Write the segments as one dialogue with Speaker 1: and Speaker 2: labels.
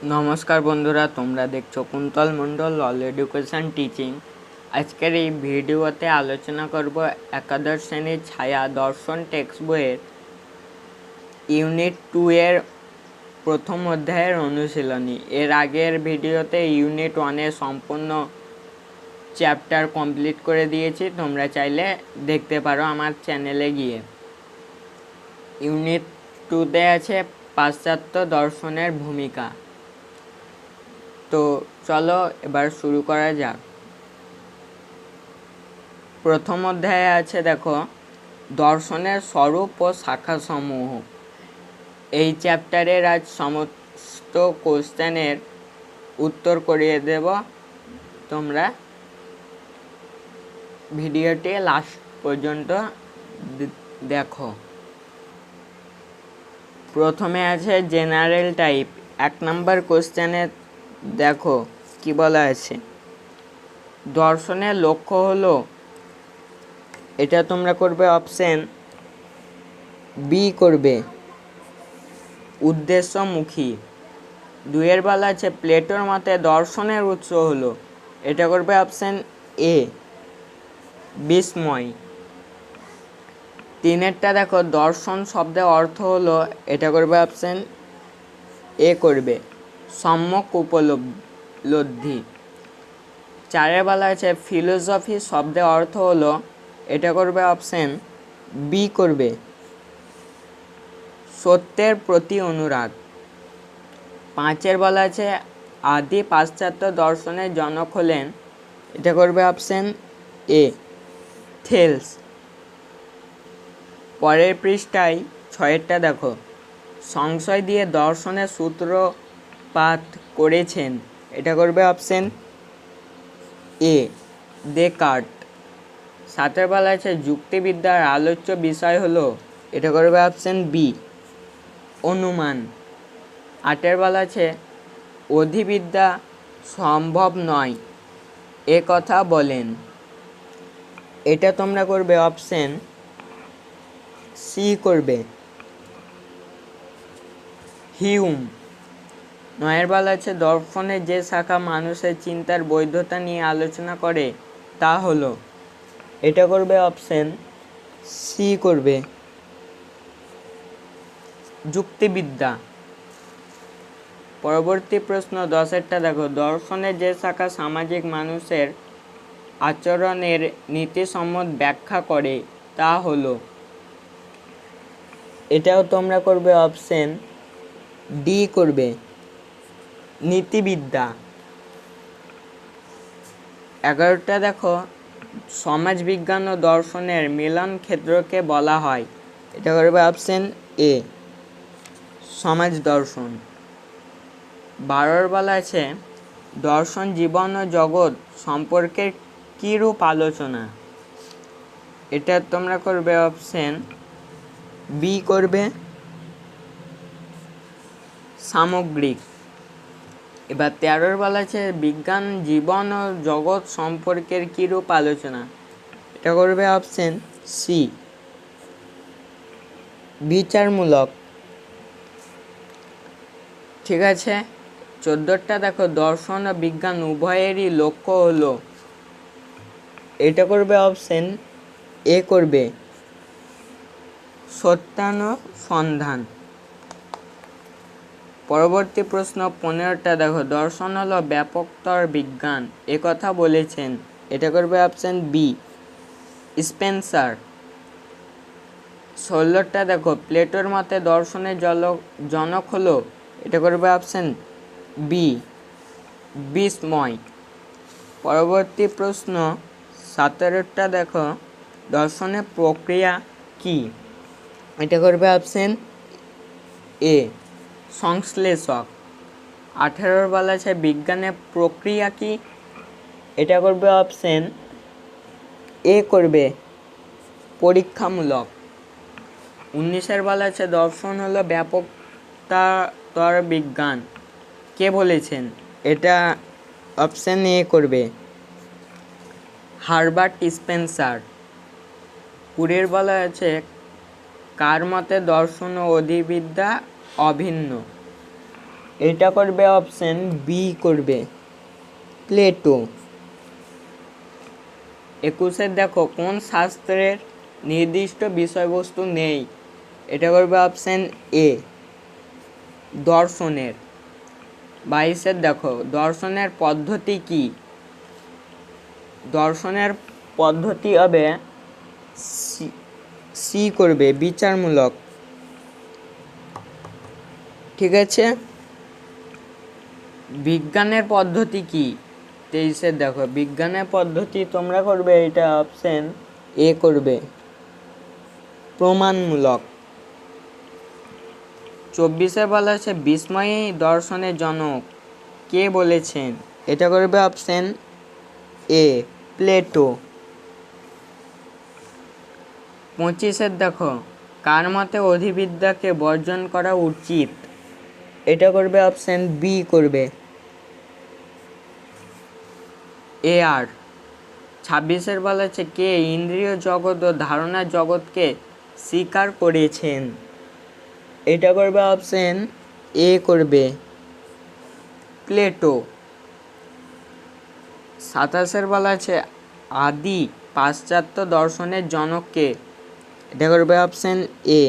Speaker 1: নমস্কার বন্ধুরা, তোমরা দেখছো কুন্তল মণ্ডল অল এডুকেশন টিচিং। আজকের এই ভিডিওতে আলোচনা করব একাদশ শ্রেণীর ছায়া দর্শন টেক্সট বইয়ের ইউনিট 2 এর প্রথম অধ্যায়ের অনুশীলনী। এর আগের ভিডিওতে ইউনিট 1-এর সম্পূর্ণ চ্যাপ্টার কমপ্লিট করে দিয়েছি, তোমরা চাইলে দেখতে পারো আমার চ্যানেলে গিয়ে। ইউনিট 2-তে আছে পাশ্চাত্য দর্শনের ভূমিকা। তো চলো এবার শুরু করা যাক। প্রথম অধ্যায়ে আছে দেখো দর্শনের স্বরূপ ও শাখা সমূহ। এই চ্যাপ্টারের আজ সমস্ত কোশ্চেনের উত্তর করিয়ে দেব, তোমরা ভিডিওটি লাস্ট পর্যন্ত দেখো। প্রথমে আছে জেনারেল টাইপ। 1 নম্বর কোশ্চেনে দেখো কি বলা আছে। দর্শনের লক্ষ্য হলো, এটা তোমরা করবে অপশন বি করবে উদ্দেশ্যমুখী। 2-এর বলা আছে প্লেটোর মতে দর্শনের উৎস হলো, এটা করবে অপশন এ বিস্ময়। 3-এরটা দেখো দর্শন শব্দের অর্থ হলো, এটা করবে অপশন এ করবে সম্যক উপলব্ধি। 4-এর বলা আছে ফিলোসফি শব্দের অর্থ হলো, এটা করবে অপশন বি করবে সত্যের প্রতি অনুরাগ। 5-এর বলা আছে আদি পাশ্চাত্য দর্শনের জনক হলেন, এটা করবে অপশন এ থেলস। পরের পৃষ্ঠায় 6-এরটা দেখো সংশয় দিয়ে দর্শনের সূত্রপাত করেছেন, এটা করবে অপশন এ ডেকার্ট। 7-এর বলা আছে যুক্তিবিদ্যার আলোচ্য বিষয় হলো, এটা করবে অপশন বি অনুমান। 8-এর বলা আছে অধিবিদ্যা সম্ভব নয় এ কথা বলেন, এটা তোমরা করবে অপশন সি করবে হিউম। 9-এর বলা আছে দর্শনের যে শাখা মানুষের চিন্তার বৈধতা নিয়ে আলোচনা করে তা হলো, এটা করবে অপশন সি করবে যুক্তিবিদ্যা। পরবর্তী প্রশ্ন 10-এরটা দেখো দর্শনের যে শাখা সামাজিক মানুষের আচরণের নীতিসম্মত ব্যাখ্যা করে তা হলো, এটাও তোমরা করবে অপশন ডি করবে নীতিবিদ্যা। 11টা দেখো সমাজবিজ্ঞান ও দর্শনের মিলন ক্ষেত্রকে বলা হয়, এটা করবে অপশন এ সমাজ দর্শন। 12-এর বলা আছে দর্শন জীবন ও জগৎ সম্পর্কের কীরূপ আলোচনা, এটা তোমরা করবে অপশন বি করবে সামগ্রিক। এবার 13-এর বলা আছে বিজ্ঞান জীবন ও জগৎ সম্পর্কের কীরূপ আলোচনা, এটা করবে অপশন সি বিচারমূলক। ঠিক আছে। 14টা দেখো দর্শন ও বিজ্ঞান উভয়েরই লক্ষ্য হলো, এটা করবে অপশন এ করবে সত্যানুসন্ধান। পরবর্তী প্রশ্ন 15টা দেখো দর্শন হলো ব্যাপকতর বিজ্ঞান এ কথা বলেছেন, এটা করবে অপশন বি স্পেন্সার। 16টা দেখো প্লেটোর মতে দর্শনের জনক হলো, এটা করবে অপশন বি বিস্ময়। পরবর্তী প্রশ্ন 17টা দেখো দর্শনের প্রক্রিয়া কি, এটা করবে অপশন এ সংশ্লেষক। 18-এর বলা আছে বিজ্ঞানের প্রক্রিয়া কি, এটা করবে অপশন এ করবে পরীক্ষামূলক। 19-এর বলা আছে দর্শন হলো ব্যাপকতর বিজ্ঞান, কে বলেছেন, এটা অপশন এ করবে হারবার্ট স্পেন্সার। 20-এর বলা আছে কার মতে দর্শন ও অধিবিদ্যা অভিন্ন, এটা করবে অপশন বি করবে প্লেটো। 21 দেখো কোন শাস্ত্রের নির্দিষ্ট বিষয়বস্তু নেই, এটা করবে অপশন এ দর্শনের। 22 দেখো দর্শনের পদ্ধতি কি, দর্শনের পদ্ধতি হবে সি করবে বিচারমূলক। ঠিক আছে, বিজ্ঞানের পদ্ধতি কি, 23 দেখো বিজ্ঞানের পদ্ধতি তোমরা করবে এটা অপশন এ করবে প্রমাণমূলক। 24 বলা আছে বিস্ময়ী দর্শনের জনক কে বলেছেন, এটা করবে অপশন এ প্লেটো। 25 দেখো কার মতে অধিবিদ্যাকে বর্জন করা উচিত, এটা করবে অপশন বি করবে এ আর। 26 বলা আছে কে ইন্দ্রিয় জগৎ ও ধারণা জগৎকে স্বীকার করেছেন, এটা করবে অপশন এ করবে প্লেটো। 27 বলা আছে আদি পাশ্চাত্য দর্শনের জনককে, এটা করবে অপশন এ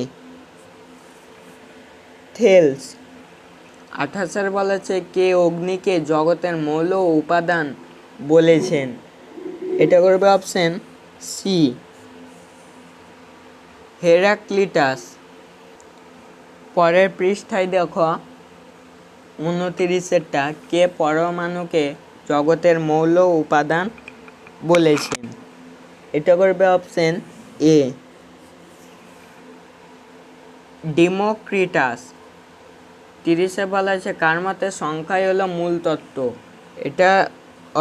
Speaker 1: থেলস। 28 বলা আছে কে অগ্নিকে জগতের মৌল ও উপাদান বলেছেন, এটা করবে অপশন সি হেরাক্লিটাস। পরের পৃষ্ঠায় দেখো 29টা কে পরমাণুকে জগতের মৌল উপাদান বলেছেন, এটা করবে অপশন এ ডেমোক্রিটাস। 30 বলা আছে কার মতে সংখ্যাই হলো মূল তত্ত্ব, এটা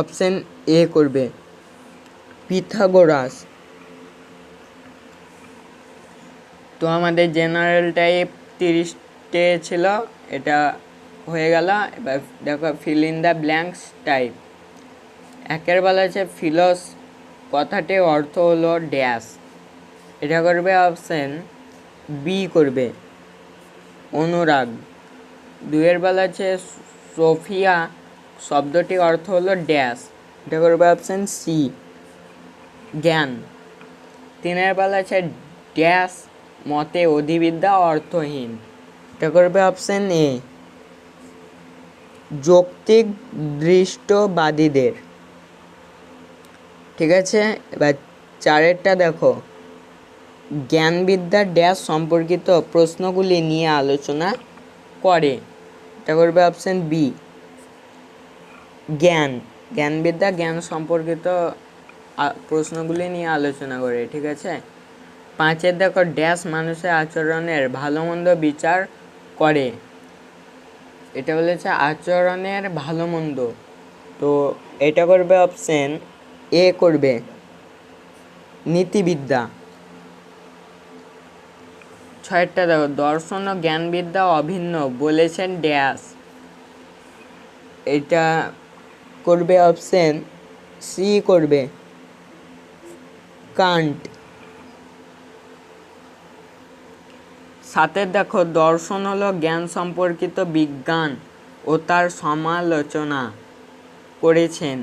Speaker 1: অপশন এ করবে পিথাগোরাস। তো আমাদের জেনারেল টাইপ 30টে ছিল, এটা হয়ে গেল। এবার দেখো fill in the blanks type. 1 বলা আছে ফিলস কথাটির অর্থ হলো ড্যাশ, এটা করবে অপশন বি করবে অনুরাগ। 2 বলা আছে সোফিয়া শব্দটির অর্থ হলো ড্যাশ, এটা করবে অপশন সি জ্ঞান। 3 বলা আছে ড্যাশ মতে অধিবিদ্যা অর্থহীন, এটা করবে অপশন এ যৌক্তিক দৃষ্টবাদীদের। ঠিক আছে, এবার 4টা দেখো জ্ঞানবিদ্যার ড্যাশ সম্পর্কিত প্রশ্নগুলি নিয়ে আলোচনা করে, এটা করবে অপশন বি জ্ঞানবিদ্যা জ্ঞান সম্পর্কিত প্রশ্নগুলি নিয়ে আলোচনা করে। ঠিক আছে, 5 দেখো ড্যাশ মানুষের আচরণের ভালো মন্দ বিচার করে, এটা বলেছে আচরণের ভালো মন্দ, তো এটা করবে অপশন এ করবে নীতিবিদ্যা। 6টা দেখো দর্শন ও জ্ঞানবিদ্যা অভিন্ন বলেছেন ড্যাশ, এটা করবে অপশন সি করবে কান্ট। 7 দেখো দর্শন হলো জ্ঞান সম্পর্কিত বিজ্ঞান ও তার সমালোচনা করেছেন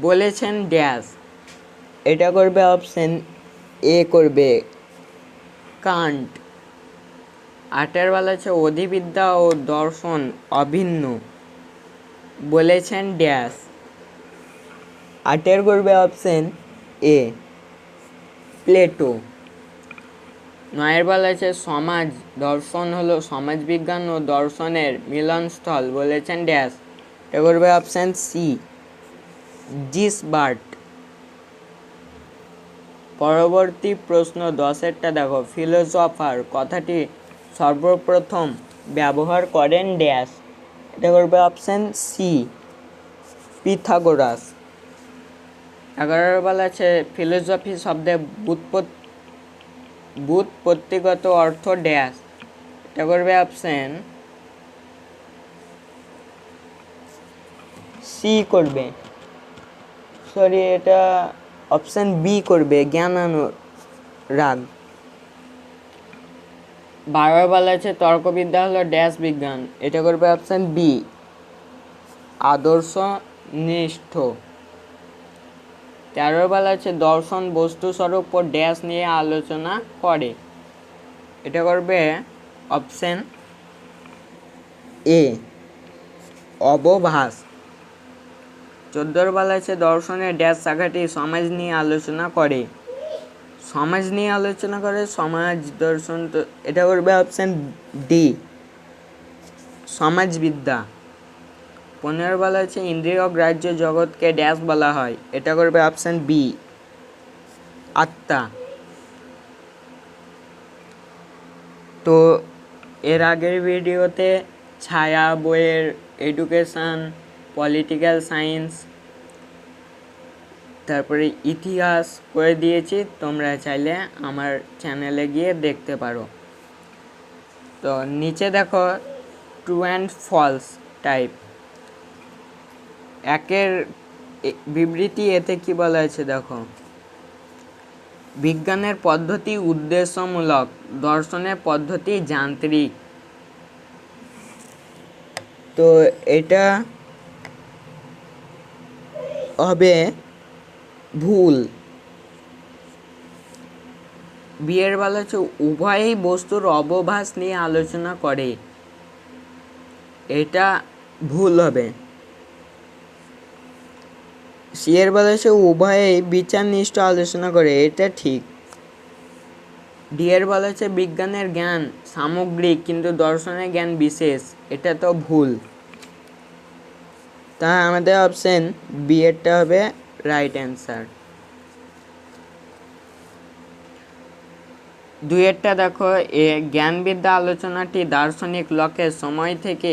Speaker 1: বলেছেন ড্যাশ, এটা করবে অপশন এ করবে কান্ট। 8 বলা আছে অধিবিদ্যা ও দর্শন অভিন্ন বলেছেন ড্যাশ, 8 করবে অপশন এ প্লেটো। 9 বলা আছে সমাজ দর্শন হলো সমাজবিজ্ঞান ও দর্শনের মিলনস্থল বলেছেন ড্যাশ, এটা করবে অপশন সি জিসবার্ট। পরবর্তী প্রশ্ন 10টা দেখো ফিলোসফার কথাটি সর্বপ্রথম ব্যবহার করেন ড্যাশ, এটা করবে অপশন সি পিথাগোরাস। 11 বলা আছে ফিলোসফি শব্দের ব্যুৎপত্তিগত অর্থ ড্যাশ, এটা করবে অপশন সি করবে এটা অপশন বি করবে জ্ঞানানুরাগ। 12 বলা আছে তর্কবিদ্যা হলো ড্যাশ বিজ্ঞান, এটা করবে অপশন বি আদর্শ নিষ্ঠ। 13 বলা আছে দর্শন বস্তু স্বরূপ ও ড্যাশ নিয়ে আলোচনা করে, এটা করবে অপশন এ অবভাস। 14 বলা আছে দর্শনের ড্যাশ শাখাটি সমাজ নিয়ে আলোচনা করে, সমাজ নিয়ে আলোচনা করে সমাজ দর্শন, তো এটা করবে অপশন ডি সমাজবিদ্যা। 15 বলা আছে ইন্দ্রিয় গ্রাহ্য জগৎকে ড্যাশ বলা হয়, এটা করবে অপশন বি আত্মা। তো এর আগের ভিডিওতে ছায়া বইয়ের এডুকেশন, পলিটিক্যাল সায়েন্স, তারপরে ইতিহাস করে দিয়েছি, তোমরা চাইলে আমার চ্যানেলে গিয়ে দেখতে পারো। তো নিচে দেখো ট্রু অ্যান্ড ফলস টাইপ একের বিবৃতি, এতে কি বলা আছে দেখো, বিজ্ঞানের পদ্ধতি উদ্দেশ্যমূলক, দর্শনের পদ্ধতি যান্ত্রিক। তো এটা হবে ভুল। বিয়ের বেলা হচ্ছে উভয়ই বস্তুর অবভাস নিয়ে আলোচনা করে, এটা ভুল হবে। সিয়ের বেলা হচ্ছে উভয়ই বিচারনিষ্ঠ আলোচনা করে, এটা ঠিক। ডিয়ের বলা হচ্ছে বিজ্ঞানের জ্ঞান সামগ্রিক কিন্তু দর্শনের জ্ঞান বিশেষ, এটা তো ভুল। তা আমাদের অপশন বি এরটা হবে রাইট অ্যান্সার। 2 দেখো, এ জ্ঞানবিদ্যা আলোচনাটি দার্শনিক লকের সময় থেকে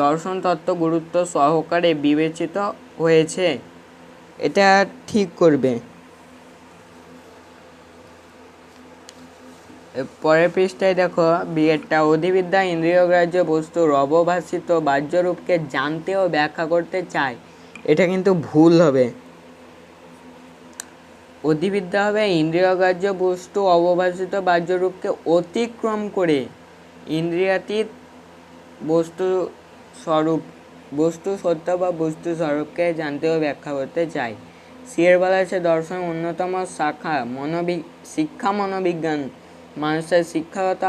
Speaker 1: দর্শন তত্ত্ব গুরুত্ব সহকারে বিবেচিত হয়েছে, এটা ঠিক করবে। পরের পৃষ্ঠায় দেখো বিয়েরটা অধিবিদ্যা ইন্দ্রিয়গ্রাহ্য বস্তুর অবভাসিত বাহ্যরূপকে জানতে ও ব্যাখ্যা করতে চায়, এটা কিন্তু ভুল হবে। অধিবিদ্যা হবে ইন্দ্রিয়গ্রাহ্য বস্তু অবভাসিত বাহ্যরূপকে অতিক্রম করে ইন্দ্রিয়াতীত বস্তু স্বরূপ, বস্তু সত্য বা বস্তু স্বরূপকে জানতে ও ব্যাখ্যা করতে চায়। সিয়ের বলা আছে দর্শন অন্যতম শাখা শিক্ষা মনোবিজ্ঞান মানুষের শিক্ষাগত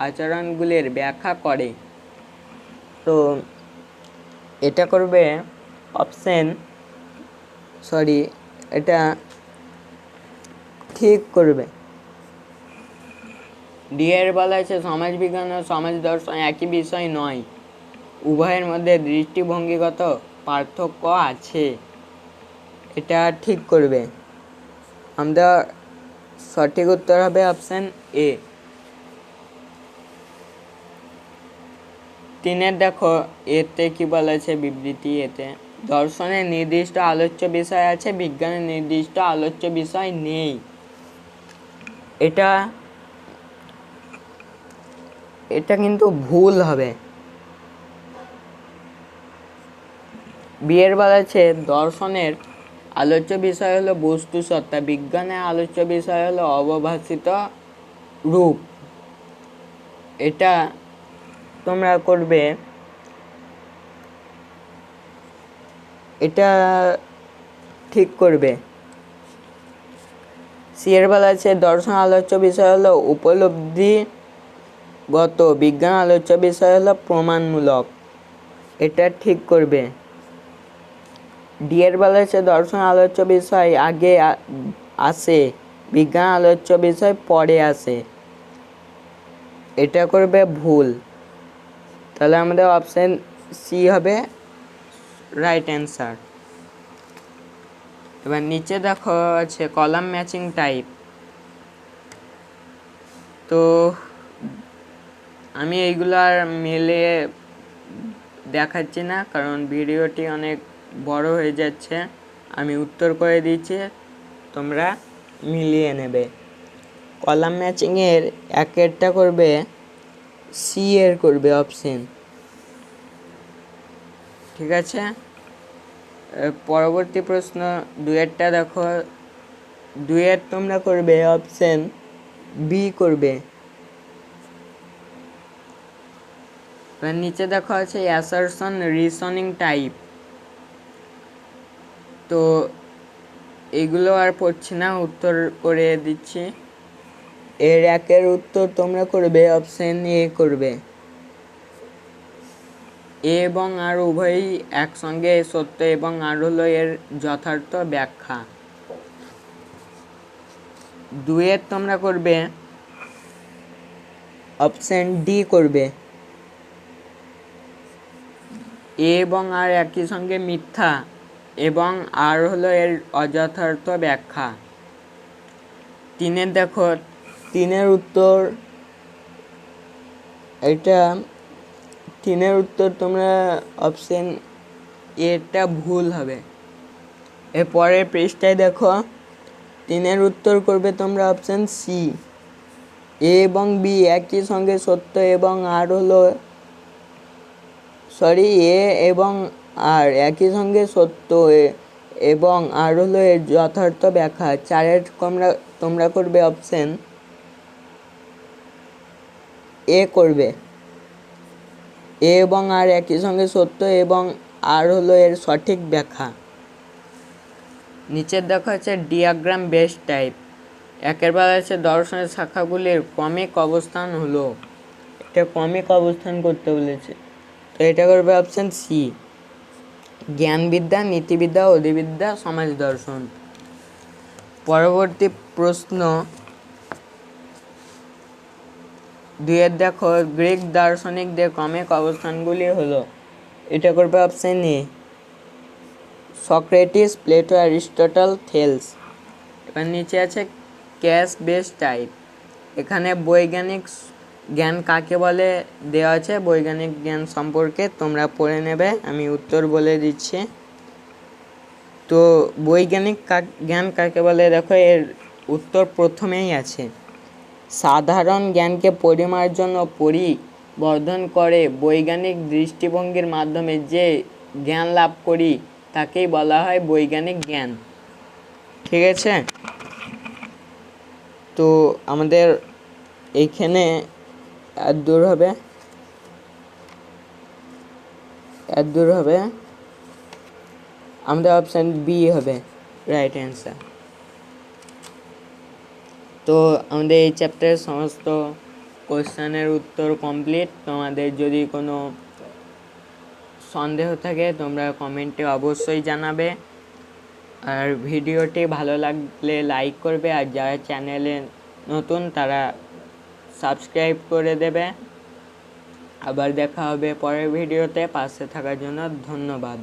Speaker 1: আচরণগুলির ব্যাখ্যা করে, তো এটা করবে অপশন এটা ঠিক করবে। ডিয়ের বলা আছে সমাজবিজ্ঞান ও সমাজ দর্শন একই বিষয় নয়, উভয়ের মধ্যে দৃষ্টিভঙ্গিগত পার্থক্য আছে, এটা ঠিক করবে। আমাদের সঠিক উত্তর হবে অপশন এ। 3 দেখো এতে কি বলা আছে বিবৃতি, এতে দর্শনের নির্দিষ্ট আলোচ্য বিষয় আছে, বিজ্ঞানের নির্দিষ্ট আলোচ্য বিষয় নেই, এটা কিন্তু ভুল হবে। বিয়ের বলা আছে দর্শনের আলোচ্য বিষয় হলো বস্তু সত্তা, বিজ্ঞানের আলোচ্য বিষয় হলো অবভাসিত রূপ, এটা তোমরা করবে, এটা ঠিক করবে। সিয়ের বেলা আছে দর্শন আলোচ্য বিষয় হলো উপলব্ধিগত, বিজ্ঞান আলোচ্য বিষয় হলো প্রমাণমূলক, এটা ঠিক করবে। ডিয়ের বেলা আছে দর্শন আলোচ্য বিষয় আগে আসে, বিজ্ঞান আলোচ্য বিষয় পরে আসে, এটা করবে ভুল। তাহলে আমাদের অপশন সি হবে রাইট অ্যান্সার। এবার নিচে দেখো আছে কলাম ম্যাচিং টাইপ, তো আমি এইগুলার মিলে দেখাচ্ছি না কারণ ভিডিওটি অনেক বড় হয়ে যাচ্ছে, আমি উত্তর করে দিচ্ছি, তোমরা মিলিয়ে নেবে। কলাম ম্যাচিংয়ের একেরটা করবে সি এর করবে অপশন, ঠিক আছে। পরবর্তী প্রশ্ন 2 দেখো, 2 তোমরা করবে অপশন বি করবে। এবার নিচে দেখো আছে অ্যাসারশন রিজনিং টাইপ। তো এগুলো আর পড়ছি না, উত্তর করে দিচ্ছি। এর একের উত্তর তোমরা করবে অপশন এ করবে। এ এবং আর উভয়ই একসঙ্গে সত্য এবং আর হলো এর যথার্থ ব্যাখ্যা। দুইয়ের তোমরা করবে অপশন ডি করবে। এ এবং আর একই সঙ্গে মিথ্যা এবং আর হলো এর অযথার্থ ব্যাখ্যা। তিনের দেখো, তিনের উত্তর এটা, তিনের উত্তর তোমরা অপশন এটা ভুল হবে। এর পরের পৃষ্ঠায় দেখো, তিনের উত্তর করবে তোমরা অপশন সি। এ এবং বি একই সঙ্গে সত্য এবং আর হলো এ এবং আর একই সঙ্গে সত্য এবং আর হলো এর যথার্থ ব্যাখ্যা। চারের তোমরা করবে অপশন এ করবে। এ এবং আর একই সঙ্গে সত্য এবং আর হলো এর সঠিক ব্যাখ্যা। নিচের দেখা হচ্ছে ডিয়াগ্রাম বেস্ট টাইপ। একের বেলা আছে দর্শনের শাখাগুলির ক্রমিক অবস্থান হলো, এটা ক্রমিক অবস্থান করতে বলেছে, তো এটা করবে অপশন সি, জ্ঞানবিদ্যা, নীতিবিদ্যা, অধিবিদ্যা, সমাজ দর্শন। পরবর্তী প্রশ্ন দুইয়ের দেখো, গ্রিক দার্শনিকদের ক্রমিক অবস্থানগুলি হলো, এটা করবে option A, Socrates, Plato, Aristotle, Thales. এবার নিচে আছে ক্যাশ বেস টাইপ। এখানে বৈজ্ঞানিক জ্ঞান কাকে বলে দেওয়া আছে, বৈজ্ঞানিক জ্ঞান সম্পর্কে তোমরা পড়ে নেবে, আমি উত্তর বলে দিচ্ছি। তো বৈজ্ঞানিক জ্ঞান কাকে বলে দেখো, এর উত্তর প্রথমেই আছে, সাধারণ জ্ঞানকে পরিমার্জন ও পরিবর্ধন করে বৈজ্ঞানিক দৃষ্টিভঙ্গির মাধ্যমে যে জ্ঞান লাভ করি তাকেই বলা হয় বৈজ্ঞানিক জ্ঞান। ঠিক আছে, তো আমাদের এইখানে এত দূর হবে, আমাদের অপশান বি হবে রাইট অ্যান্সার। তো আমাদের এই চ্যাপ্টারের সমস্ত কোশ্চেনের উত্তর কমপ্লিট। তোমাদের যদি কোনো সন্দেহ থাকে তোমরা কমেন্টে অবশ্যই জানাবে, আর ভিডিওটি ভালো লাগলে লাইক করবে, আর যারা চ্যানেলে নতুন তারা সাবস্ক্রাইব করে দেবে। আবার দেখা হবে পরের ভিডিওতে, পাশে থাকার জন্য ধন্যবাদ।